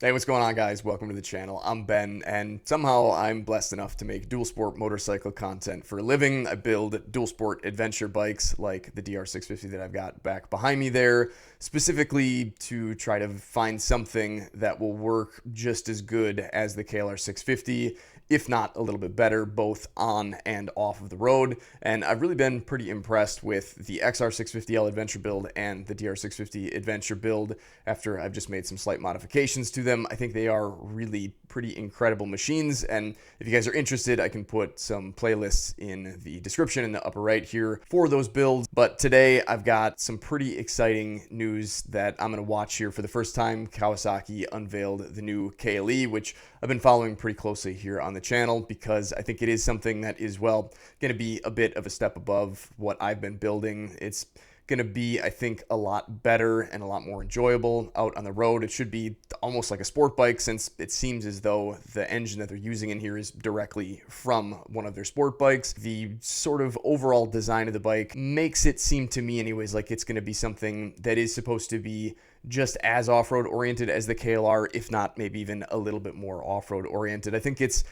Hey, what's going on, guys? Welcome to the channel. I'm Ben, and somehow I'm blessed enough to make dual sport motorcycle content for a living. I build dual sport adventure bikes like the DR650 that I've got back behind me there, specifically to try to find something that will work just as good as the KLR 650, if not a little bit better, both on and off of the road. And I've really been pretty impressed with the XR650L adventure build and the DR650 adventure build after I've just made some slight modifications to them. I think they are really pretty incredible machines, and if you guys are interested, I can put some playlists in the description in the upper right here for those builds. But today I've got some pretty exciting news that I'm going to watch here. For the first time, Kawasaki unveiled the new KLE, which I've been following pretty closely here on the channel because I think it is something that is, well, going to be a bit of a step above what I've been building. It's going to be, I think, a lot better and a lot more enjoyable out on the road. It should be almost like a sport bike, since it seems as though the engine that they're using in here is directly from one of their sport bikes. The sort of overall design of the bike makes it seem to me anyways like it's going to be something that is supposed to be just as off-road oriented as the KLR, if not maybe even a little bit more off-road oriented. I think it's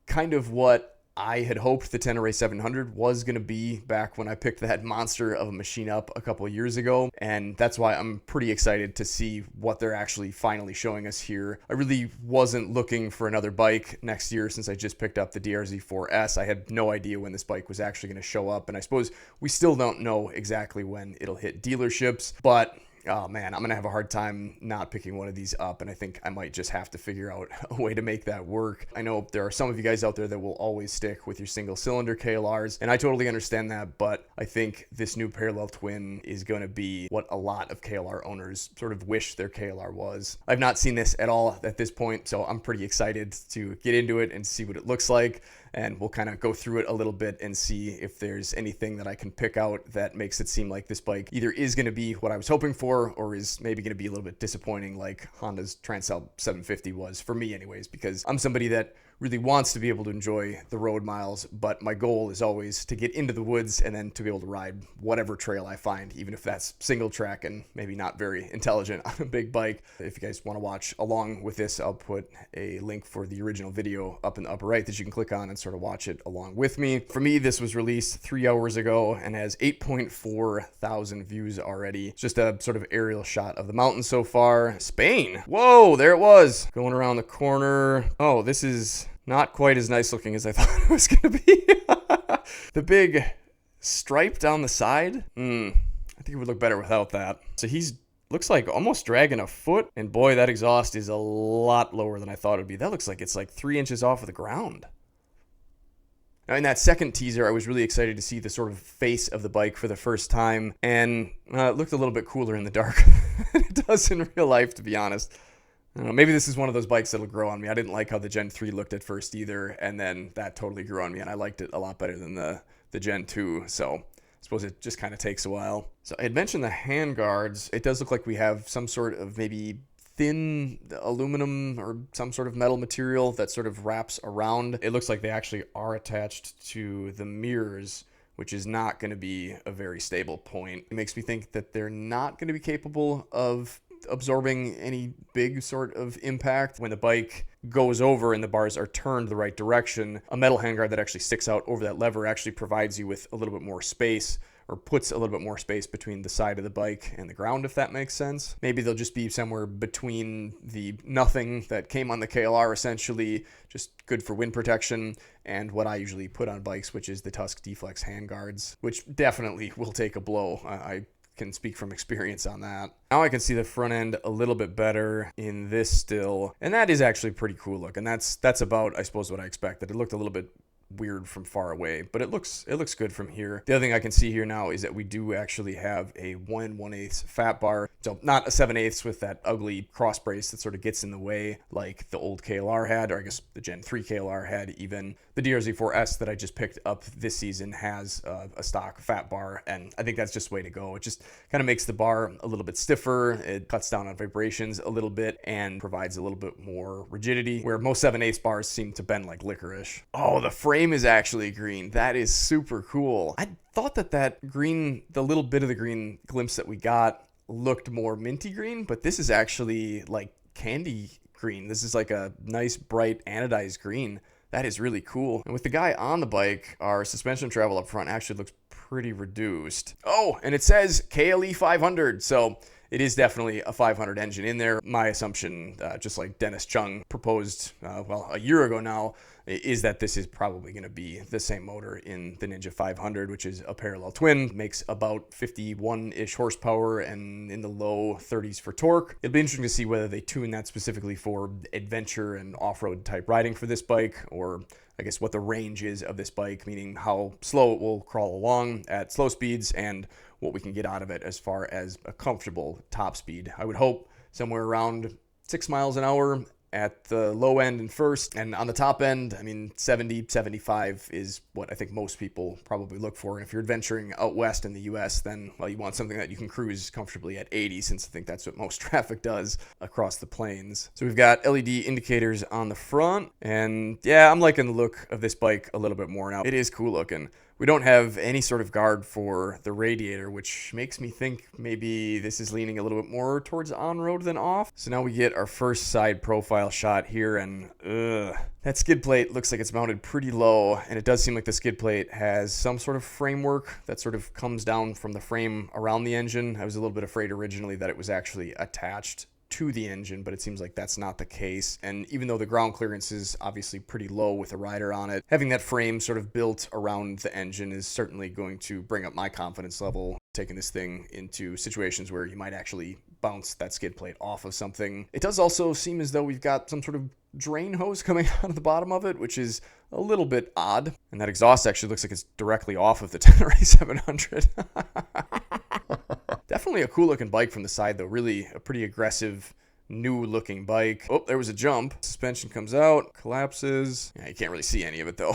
kind of what I had hoped the Tenere 700 was going to be back when I picked that monster of a machine up a couple of years ago, and that's why I'm pretty excited to see what they're actually finally showing us here. I really wasn't looking for another bike next year since I just picked up the DRZ4S. I had no idea when this bike was actually going to show up, and I suppose we still don't know exactly when it'll hit dealerships, but oh man, I'm going to have a hard time not picking one of these up, and I think I might just have to figure out a way to make that work. I know there are some of you guys out there that will always stick with your single cylinder KLRs, and I totally understand that, but I think this new parallel twin is going to be what a lot of KLR owners sort of wish their KLR was. I've not seen this at all at this point, so I'm pretty excited to get into it and see what it looks like. And we'll kind of go through it a little bit and see if there's anything that I can pick out that makes it seem like this bike either is going to be what I was hoping for, or is maybe going to be a little bit disappointing like Honda's Transcell 750 was for me anyways, because I'm somebody that really wants to be able to enjoy the road miles, but my goal is always to get into the woods and then to be able to ride whatever trail I find, even if that's single track and maybe not very intelligent on a big bike. If you guys want to watch along with this, I'll put a link for the original video up in the upper right that you can click on and sort of watch it along with me. For me, this was released 3 hours ago and has 8.4 thousand views already. It's just a sort of aerial shot of the mountain so far. Spain. Whoa, there it was. Going around the corner. Oh, this is not quite as nice looking as I thought it was going to be. The big stripe down the side. I think it would look better without that. So he's looks like almost dragging a foot, and boy, that exhaust is a lot lower than I thought it would be. That looks like it's like 3 inches off of the ground. Now, in that second teaser, I was really excited to see the sort of face of the bike for the first time, and it looked a little bit cooler in the dark than it does in real life, to be honest. I don't know, maybe this is one of those bikes that'll grow on me. I didn't like how the Gen 3 looked at first either, and then that totally grew on me, and I liked it a lot better than the Gen 2, so I suppose it just kind of takes a while. So I had mentioned the handguards. It does look like we have some sort of maybe thin aluminum or some sort of metal material that sort of wraps around. It looks like they actually are attached to the mirrors, which is not going to be a very stable point. It makes me think that they're not going to be capable of absorbing any big sort of impact. When the bike goes over and the bars are turned the right direction, a metal handguard that actually sticks out over that lever actually provides you with a little bit more space, or puts a little bit more space between the side of the bike and the ground, if that makes sense. Maybe they'll just be somewhere between the nothing that came on the KLR, essentially just good for wind protection, and what I usually put on bikes, which is the Tusk D-Flex handguards, which definitely will take a blow. I can speak from experience on that. Now I can see the front end a little bit better in this still, and that is actually pretty cool look, and that's about, I suppose, what I expected. It looked a little bit weird from far away, but it looks good from here. The other thing I can see here now is that we do actually have a 1 1/8 fat bar, so not a 7/8 with that ugly cross brace that sort of gets in the way like the old KLR had, or I guess the Gen 3 KLR had. Even the DRZ4S that I just picked up this season has a stock fat bar, and I think that's just the way to go. It just kind of makes the bar a little bit stiffer, it cuts down on vibrations a little bit, and provides a little bit more rigidity, where most 7/8 bars seem to bend like licorice. Oh, the frame is actually green. That is super cool. I thought that green, the little bit of the green glimpse that we got, looked more minty green, but this is actually like candy green. This is like a nice bright anodized green. That is really cool. And with the guy on the bike, our suspension travel up front actually looks pretty reduced. Oh, and it says KLE 500. So it is definitely a 500 engine in there. My assumption, just like Dennis Chung proposed, a year ago now, is that this is probably going to be the same motor in the Ninja 500, which is a parallel twin, makes about 51-ish horsepower and in the low 30s for torque. It'll be interesting to see whether they tune that specifically for adventure and off-road type riding for this bike, or I guess what the range is of this bike, meaning how slow it will crawl along at slow speeds and what we can get out of it as far as a comfortable top speed. I would hope somewhere around 6 miles an hour at the low end and first, and on the top end, I mean, 70, 75 is what I think most people probably look for. And if you're adventuring out west in the US, then, well, you want something that you can cruise comfortably at 80, since I think that's what most traffic does across the plains. So we've got LED indicators on the front, and yeah, I'm liking the look of this bike a little bit more now. It is cool looking. We don't have any sort of guard for the radiator, which makes me think maybe this is leaning a little bit more towards on-road than off. So now we get our first side profile shot here, and that skid plate looks like it's mounted pretty low, and it does seem like the skid plate has some sort of framework that sort of comes down from the frame around the engine. I was a little bit afraid originally that it was actually attached to the engine, but it seems like that's not the case. And even though the ground clearance is obviously pretty low with a rider on it, having that frame sort of built around the engine is certainly going to bring up my confidence level, taking this thing into situations where you might actually bounce that skid plate off of something. It does also seem as though we've got some sort of drain hose coming out of the bottom of it, which is a little bit odd. And that exhaust actually looks like it's directly off of the Tenere 700. Definitely a cool looking bike from the side though. Really a pretty aggressive, new looking bike. Oh, there was a jump. Suspension comes out, collapses. Yeah, you can't really see any of it though.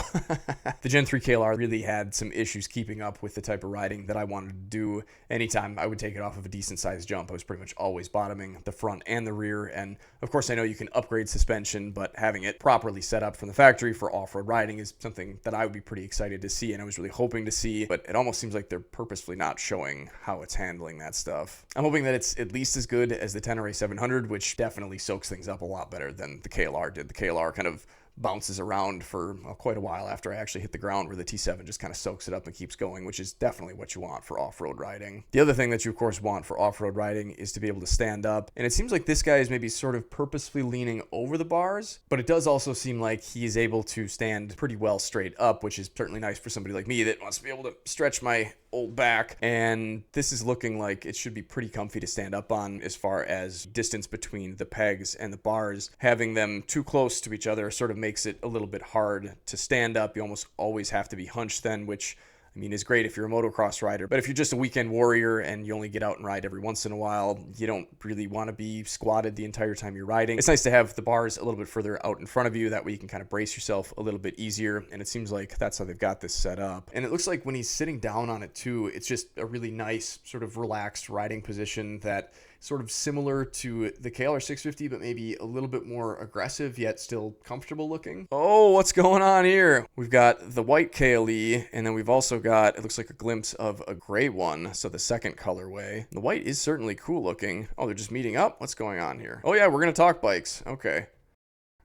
The Gen 3 KLR really had some issues keeping up with the type of riding that I wanted to do. Anytime I would take it off of a decent sized jump, I was pretty much always bottoming the front and the rear. And of course I know you can upgrade suspension, but having it properly set up from the factory for off-road riding is something that I would be pretty excited to see, and I was really hoping to see, but it almost seems like they're purposefully not showing how it's handling that stuff. I'm hoping that it's at least as good as the Tenere 700, which definitely soaks things up a lot better than the KLR did. The KLR kind of bounces around for quite a while after I actually hit the ground, where the T7 just kind of soaks it up and keeps going, which is definitely what you want for off-road riding. The other thing that you of course want for off-road riding is to be able to stand up, and it seems like this guy is maybe sort of purposefully leaning over the bars, but it does also seem like he is able to stand pretty well straight up, which is certainly nice for somebody like me that wants to be able to stretch my old back. And this is looking like it should be pretty comfy to stand up on as far as distance between the pegs and the bars. Having them too close to each other sort of makes it a little bit hard to stand up. You almost always have to be hunched then, which I mean, is great if you're a motocross rider, but if you're just a weekend warrior and you only get out and ride every once in a while, you don't really want to be squatted the entire time you're riding. It's nice to have the bars a little bit further out in front of you. That way you can kind of brace yourself a little bit easier, and it seems like that's how they've got this set up. And it looks like when he's sitting down on it too, it's just a really nice sort of relaxed riding position that sort of similar to the KLR 650, but maybe a little bit more aggressive, yet still comfortable looking. Oh, what's going on here? We've got the white KLE, and then we've also got, it looks like a glimpse of a gray one, so the second colorway. The white is certainly cool looking. Oh, they're just meeting up? What's going on here? Oh yeah, we're gonna talk bikes. Okay.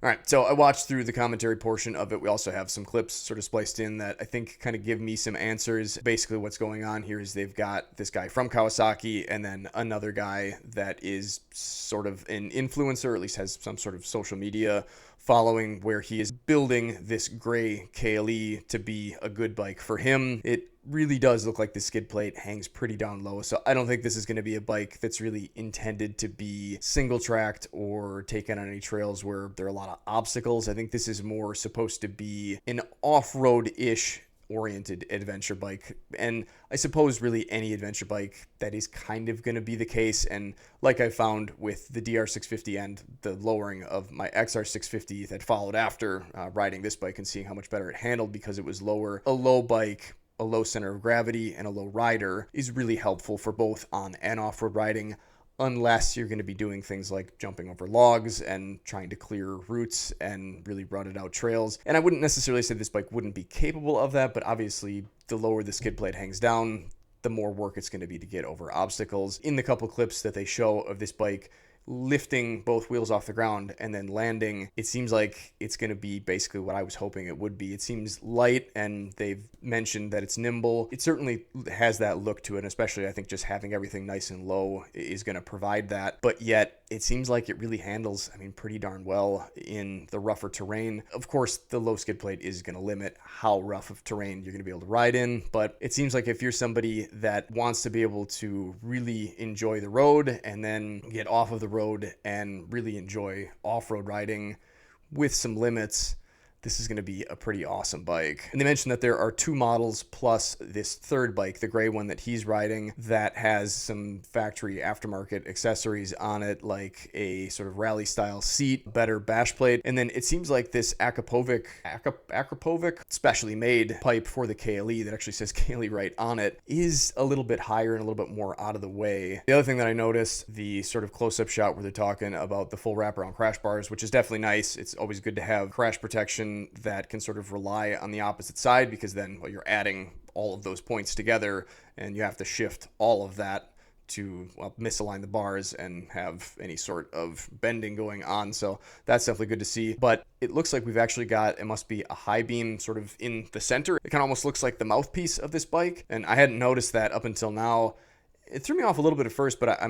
All right, so I watched through the commentary portion of it. We also have some clips sort of spliced in that I think kind of give me some answers. Basically what's going on here is they've got this guy from Kawasaki and then another guy that is sort of an influencer, or at least has some sort of social media following, where he is building this gray KLE to be a good bike for him. It really does look like the skid plate hangs pretty down low, so I don't think this is going to be a bike that's really intended to be single tracked or taken on any trails where there are a lot of obstacles. I think this is more supposed to be an off-road-ish oriented adventure bike, and I suppose really any adventure bike that is kind of going to be the case. And like I found with the DR650 and the lowering of my XR650 that followed after riding this bike and seeing how much better it handled because it was lower, a low bike, a low center of gravity, and a low rider is really helpful for both on and off-road riding, unless you're going to be doing things like jumping over logs and trying to clear routes and really rutted out trails. And I wouldn't necessarily say this bike wouldn't be capable of that, but obviously the lower the skid plate hangs down, the more work it's going to be to get over obstacles. In the couple clips that they show of this bike, lifting both wheels off the ground and then landing, it seems like it's going to be basically what I was hoping it would be. It seems light, and they've mentioned that it's nimble. It certainly has that look to it, and especially I think just having everything nice and low is going to provide that. But yet it seems like it really handles, I mean, pretty darn well in the rougher terrain. Of course, the low skid plate is going to limit how rough of terrain you're going to be able to ride in, but it seems like if you're somebody that wants to be able to really enjoy the road and then get off of the road and really enjoy off-road riding with some limits, this is going to be a pretty awesome bike. And they mentioned that there are 2 models plus this third bike, the gray one that he's riding, that has some factory aftermarket accessories on it, like a sort of rally style seat, better bash plate. And then it seems like this Akrapovic specially made pipe for the KLE that actually says KLE right on it is a little bit higher and a little bit more out of the way. The other thing that I noticed, the sort of close-up shot where they're talking about the full wraparound crash bars, which is definitely nice. It's always good to have crash protection that can sort of rely on the opposite side, because then, well, you're adding all of those points together and you have to shift all of that to, well, misalign the bars and have any sort of bending going on. So that's definitely good to see. But it looks like we've actually got, it must be a high beam sort of in the center. It kind of almost looks like the mouthpiece of this bike, and I hadn't noticed that up until now. It threw me off a little bit at first, but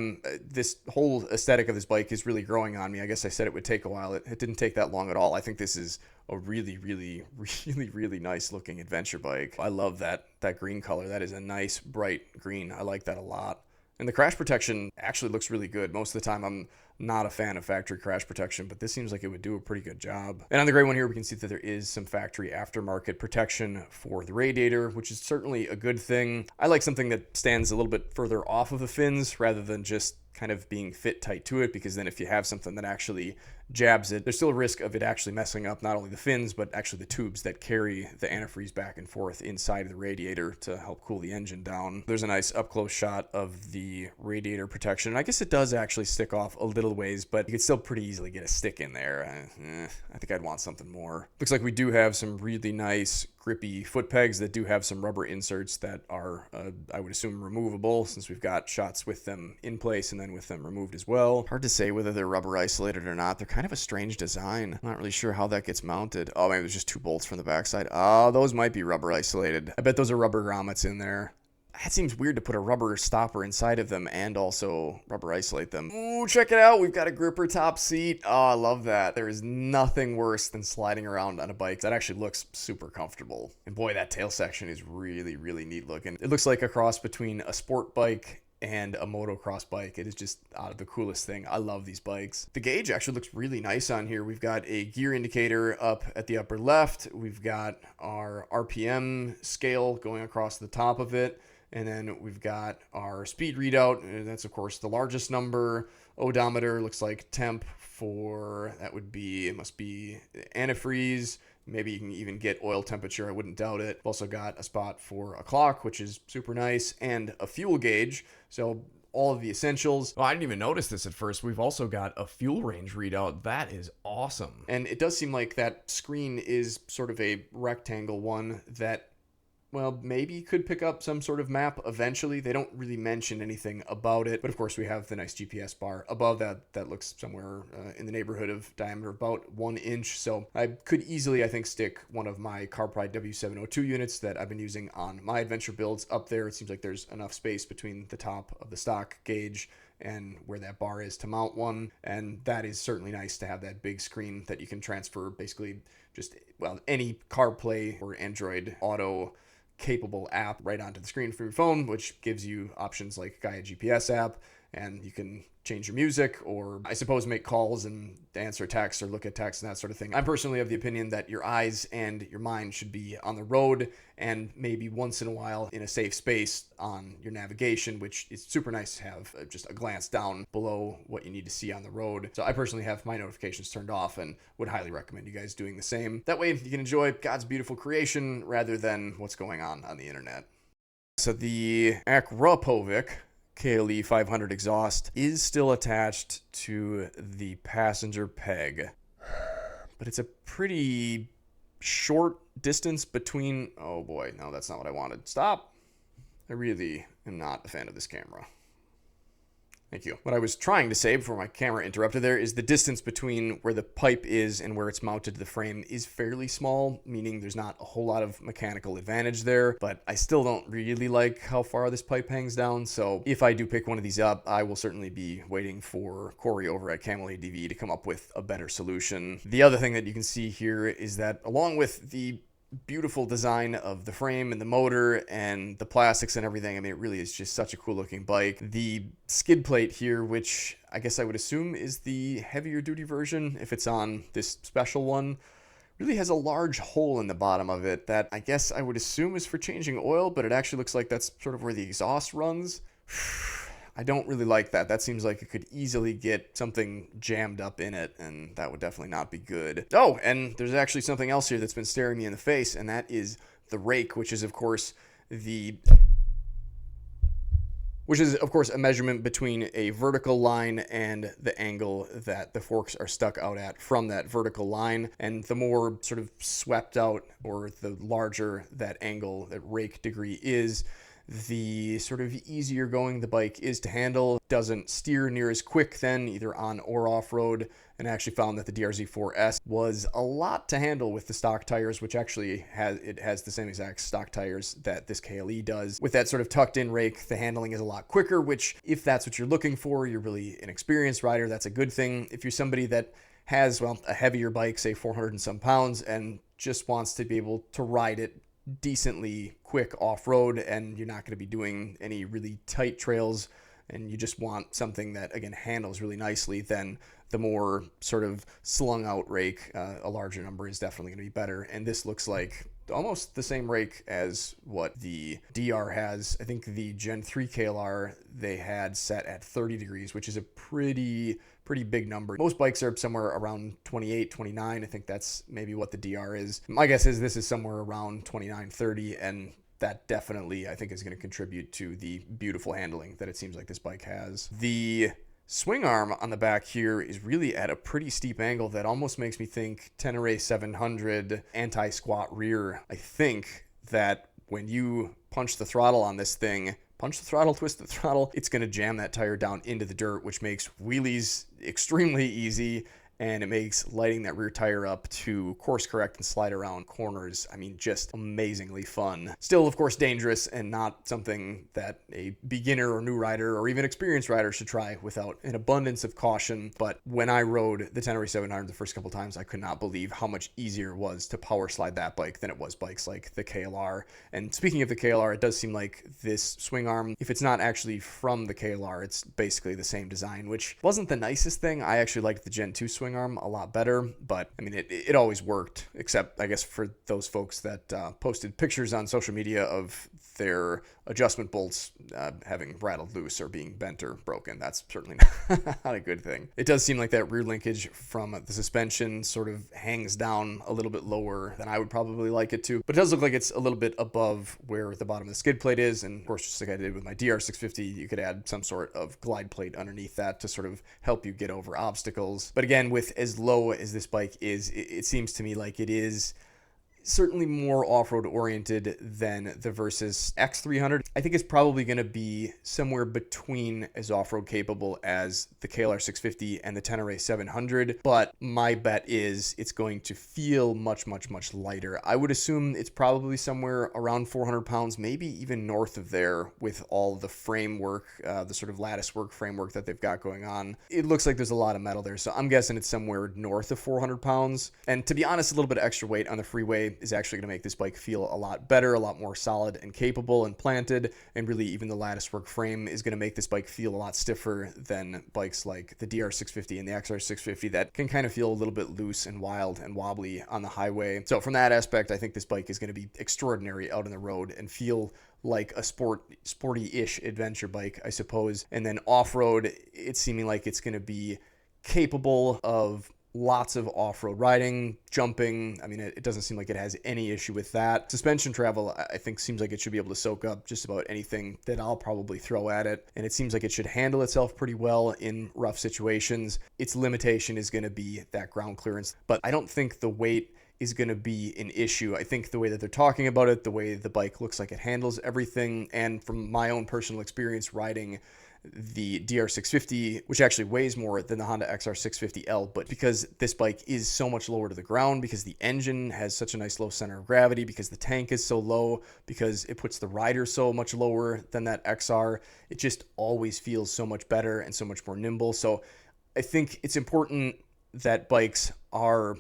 this whole aesthetic of this bike is really growing on me. I guess I said it would take a while. It didn't take that long at all. I think this is a really, really, really, really nice looking adventure bike. I love that green color. That is a nice bright green. I like that a lot. And the crash protection actually looks really good. Most of the time I'm not a fan of factory crash protection, but this seems like it would do a pretty good job. And on the gray one here, we can see that there is some factory aftermarket protection for the radiator, which is certainly a good thing. I like something that stands a little bit further off of the fins rather than just kind of being fit tight to it, because then if you have something that actually jabs it, there's still a risk of it actually messing up not only the fins, but actually the tubes that carry the antifreeze back and forth inside of the radiator to help cool the engine down. There's a nice up-close shot of the radiator protection. And I guess it does actually stick off a little ways, but you could still pretty easily get a stick in there. I think I'd want something more. Looks like we do have some really nice grippy foot pegs that do have some rubber inserts that are, I would assume, removable, since we've got shots with them in place and then with them removed as well. Hard to say whether they're rubber isolated or not. They're kind of a strange design. I'm not really sure how that gets mounted. Oh, maybe there's just 2 bolts from the backside. Oh, those might be rubber isolated. I bet those are rubber grommets in there. That seems weird to put a rubber stopper inside of them and also rubber isolate them. Ooh, check it out. We've got a gripper top seat. Oh, I love that. There is nothing worse than sliding around on a bike. That actually looks super comfortable. And boy, that tail section is really, really neat looking. It looks like a cross between a sport bike and a motocross bike. It is just the coolest thing. I love these bikes. The gauge actually looks really nice on here. We've got a gear indicator up at the upper left. We've got our RPM scale going across the top of it. And then we've got our speed readout. And that's, of course, the largest number. Odometer looks like temp for, that would be, it must be antifreeze. Maybe you can even get oil temperature. I wouldn't doubt it. We've also got a spot for a clock, which is super nice, and a fuel gauge. So all of the essentials. Oh, I didn't even notice this at first. We've also got a fuel range readout. That is awesome. And it does seem like that screen is sort of a rectangle one that, well, maybe could pick up some sort of map eventually. They don't really mention anything about it. But of course, we have the nice GPS bar above that. That looks somewhere in the neighborhood of diameter about 1 inch. So I could easily, I think, stick one of my CarPride W702 units that I've been using on my adventure builds up there. It seems like there's enough space between the top of the stock gauge and where that bar is to mount one. And that is certainly nice to have that big screen that you can transfer basically just, well, any CarPlay or Android Auto capable app right onto the screen from your phone, which gives you options like Gaia GPS app, and you can change your music, or I suppose make calls and answer texts or look at text and that sort of thing. I'm personally of the opinion that your eyes and your mind should be on the road, and maybe once in a while in a safe space on your navigation, which is super nice to have just a glance down below what you need to see on the road. So I personally have my notifications turned off and would highly recommend you guys doing the same. That way you can enjoy God's beautiful creation rather than what's going on the internet. So the Akrapovic KLE 500 exhaust is still attached to the passenger peg, but it's a pretty short distance between, oh boy, no, that's not what I wanted. Stop. I really am not a fan of this camera. Thank you. What I was trying to say before my camera interrupted there is the distance between where the pipe is and where it's mounted to the frame is fairly small, meaning there's not a whole lot of mechanical advantage there, but I still don't really like how far this pipe hangs down, so if I do pick one of these up, I will certainly be waiting for Corey over at KLE DV to come up with a better solution. The other thing that you can see here is that along with the beautiful design of the frame and the motor and the plastics and everything, I mean, it really is just such a cool looking bike. The skid plate here, which I guess I would assume is the heavier duty version if it's on this special one, really has a large hole in the bottom of it that I guess I would assume is for changing oil, but it actually looks like that's sort of where the exhaust runs. I don't really like that. That seems like it could easily get something jammed up in it, and that would definitely not be good. Oh, and there's actually something else here that's been staring me in the face, and that is the rake, which is of course a measurement between a vertical line and the angle that the forks are stuck out at from that vertical line. And the more sort of swept out, or the larger that angle, that rake degree is, the sort of easier going the bike is to handle. Doesn't steer near as quick then, either on or off-road, and I actually found that the DRZ4S was a lot to handle with the stock tires, which actually has the same exact stock tires that this KLE does. With that sort of tucked in rake, the handling is a lot quicker, which if that's what you're looking for, you're really an experienced rider, that's a good thing. If you're somebody that has, well, a heavier bike, say 400 and some pounds, and just wants to be able to ride it decently quick off-road, and you're not going to be doing any really tight trails, and you just want something that again handles really nicely, then the more sort of slung out rake, a larger number, is definitely going to be better. And this looks like almost the same rake as what the DR has. I think the Gen 3 KLR they had set at 30 degrees, which is a pretty big number. Most bikes are somewhere around 28, 29. I think that's maybe what the DR is. My guess is this is somewhere around 29, 30, and that definitely, I think, is going to contribute to the beautiful handling that it seems like this bike has. The swing arm on the back here is really at a pretty steep angle that almost makes me think Tenere 700 anti-squat rear. I think that when you punch the throttle on this thing, punch the throttle, twist the throttle, it's going to jam that tire down into the dirt, which makes wheelies extremely easy, and it makes lighting that rear tire up to course correct and slide around corners, I mean, just amazingly fun. Still, of course, dangerous, and not something that a beginner or new rider or even experienced rider should try without an abundance of caution. But when I rode the Tenere 700 the first couple times, I could not believe how much easier it was to power slide that bike than it was bikes like the KLR. And speaking of the KLR, it does seem like this swing arm, if it's not actually from the KLR, it's basically the same design, which wasn't the nicest thing. I actually liked the Gen 2 swing arm a lot better, but I mean, it always worked, except I guess for those folks that posted pictures on social media of their adjustment bolts having rattled loose or being bent or broken. That's certainly not a good thing. It does seem like that rear linkage from the suspension sort of hangs down a little bit lower than I would probably like it to, but it does look like it's a little bit above where the bottom of the skid plate is, and of course, just like I did with my DR650, you could add some sort of glide plate underneath that to sort of help you get over obstacles. But again, with as low as this bike is, it seems to me like it is certainly more off-road oriented than the Versys X300. I think it's probably going to be somewhere between as off-road capable as the KLR 650 and the Tenere 700, but my bet is it's going to feel much lighter. I would assume it's probably somewhere around 400 pounds, maybe even north of there, with all the framework, the sort of lattice work framework that they've got going on. It looks like there's a lot of metal there, so I'm guessing it's somewhere north of 400 pounds. And to be honest, a little bit of extra weight on the freeway is actually going to make this bike feel a lot better, a lot more solid and capable and planted, and really even the lattice work frame is going to make this bike feel a lot stiffer than bikes like the DR650 and the XR650 that can kind of feel a little bit loose and wild and wobbly on the highway. So from that aspect, I think this bike is going to be extraordinary out on the road and feel like a sporty-ish adventure bike, I suppose. And then off-road, it's seeming like it's going to be capable of lots of off-road riding, jumping. I mean, it doesn't seem like it has any issue with that. Suspension travel, I think, seems like it should be able to soak up just about anything that I'll probably throw at it. And it seems like it should handle itself pretty well in rough situations. Its limitation is going to be that ground clearance. But I don't think the weight is going to be an issue. I think the way that they're talking about it, the way the bike looks like it handles everything, and from my own personal experience riding the DR650, which actually weighs more than the Honda XR650L, but because this bike is so much lower to the ground, because the engine has such a nice low center of gravity, because the tank is so low, because it puts the rider so much lower than that XR, it just always feels so much better and so much more nimble. So I think it's important that bikes are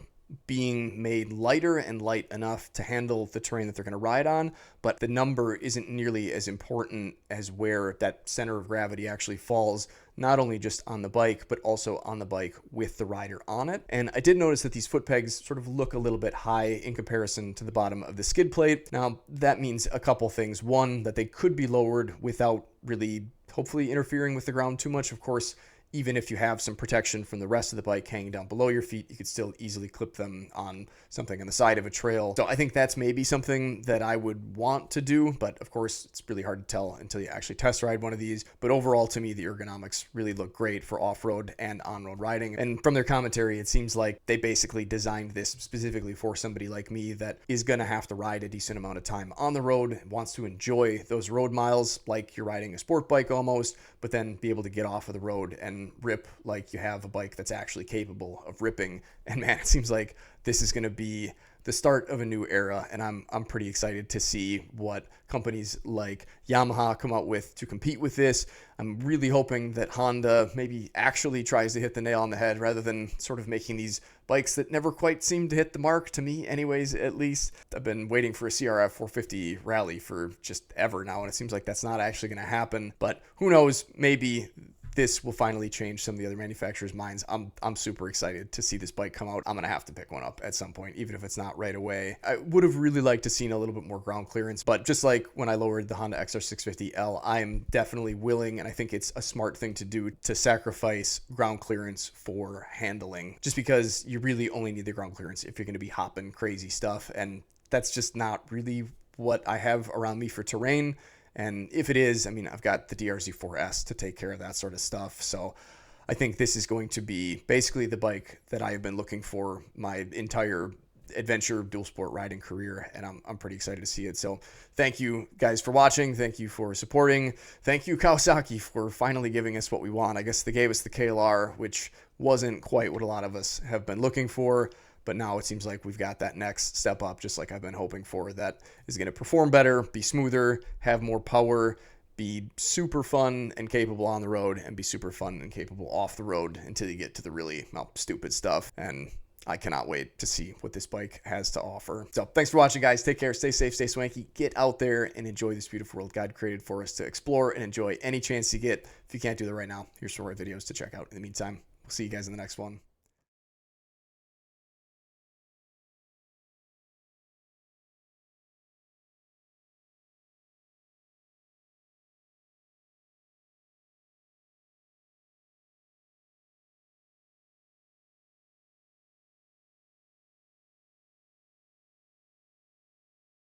being made lighter and light enough to handle the terrain that they're going to ride on, but the number isn't nearly as important as where that center of gravity actually falls, not only just on the bike, but also on the bike with the rider on it. And I did notice that these foot pegs sort of look a little bit high in comparison to the bottom of the skid plate. Now, that means a couple things. One, that they could be lowered without really, hopefully, interfering with the ground too much. Of course, even if you have some protection from the rest of the bike hanging down below your feet, you could still easily clip them on something on the side of a trail. So I think that's maybe something that I would want to do, but of course it's really hard to tell until you actually test ride one of these. But overall, to me, the ergonomics really look great for off-road and on-road riding. And from their commentary, it seems like they basically designed this specifically for somebody like me that is going to have to ride a decent amount of time on the road, wants to enjoy those road miles like you're riding a sport bike almost, but then be able to get off of the road and rip like you have a bike that's actually capable of ripping. And man, it seems like this is going to be the start of a new era, and I'm pretty excited to see what companies like Yamaha come out with to compete with this. I'm really hoping that Honda maybe actually tries to hit the nail on the head rather than sort of making these bikes that never quite seem to hit the mark, to me anyways, at least. I've been waiting for a CRF 450 rally for just ever now, and it seems like that's not actually going to happen, but who knows, maybe this will finally change some of the other manufacturers' minds. I'm super excited to see this bike come out. I'm going to have to pick one up at some point, even if it's not right away. I would have really liked to seen a little bit more ground clearance, but just like when I lowered the Honda XR650L, I am definitely willing, and I think it's a smart thing to do, to sacrifice ground clearance for handling, just because you really only need the ground clearance if you're going to be hopping crazy stuff, and that's just not really what I have around me for terrain. And if it is, I mean, I've got the DRZ4S to take care of that sort of stuff. So I think this is going to be basically the bike that I have been looking for my entire adventure dual sport riding career, and I'm pretty excited to see it. So thank you guys for watching. Thank you for supporting. Thank you, Kawasaki, for finally giving us what we want. I guess they gave us the KLR, which wasn't quite what a lot of us have been looking for. But now it seems like we've got that next step up, just like I've been hoping for, that is going to perform better, be smoother, have more power, be super fun and capable on the road, and be super fun and capable off the road until you get to the really stupid stuff. And I cannot wait to see what this bike has to offer. So thanks for watching, guys. Take care. Stay safe. Stay swanky. Get out there and enjoy this beautiful world God created for us to explore and enjoy any chance you get. If you can't do that right now, here's some more videos to check out. In the meantime, we'll see you guys in the next one.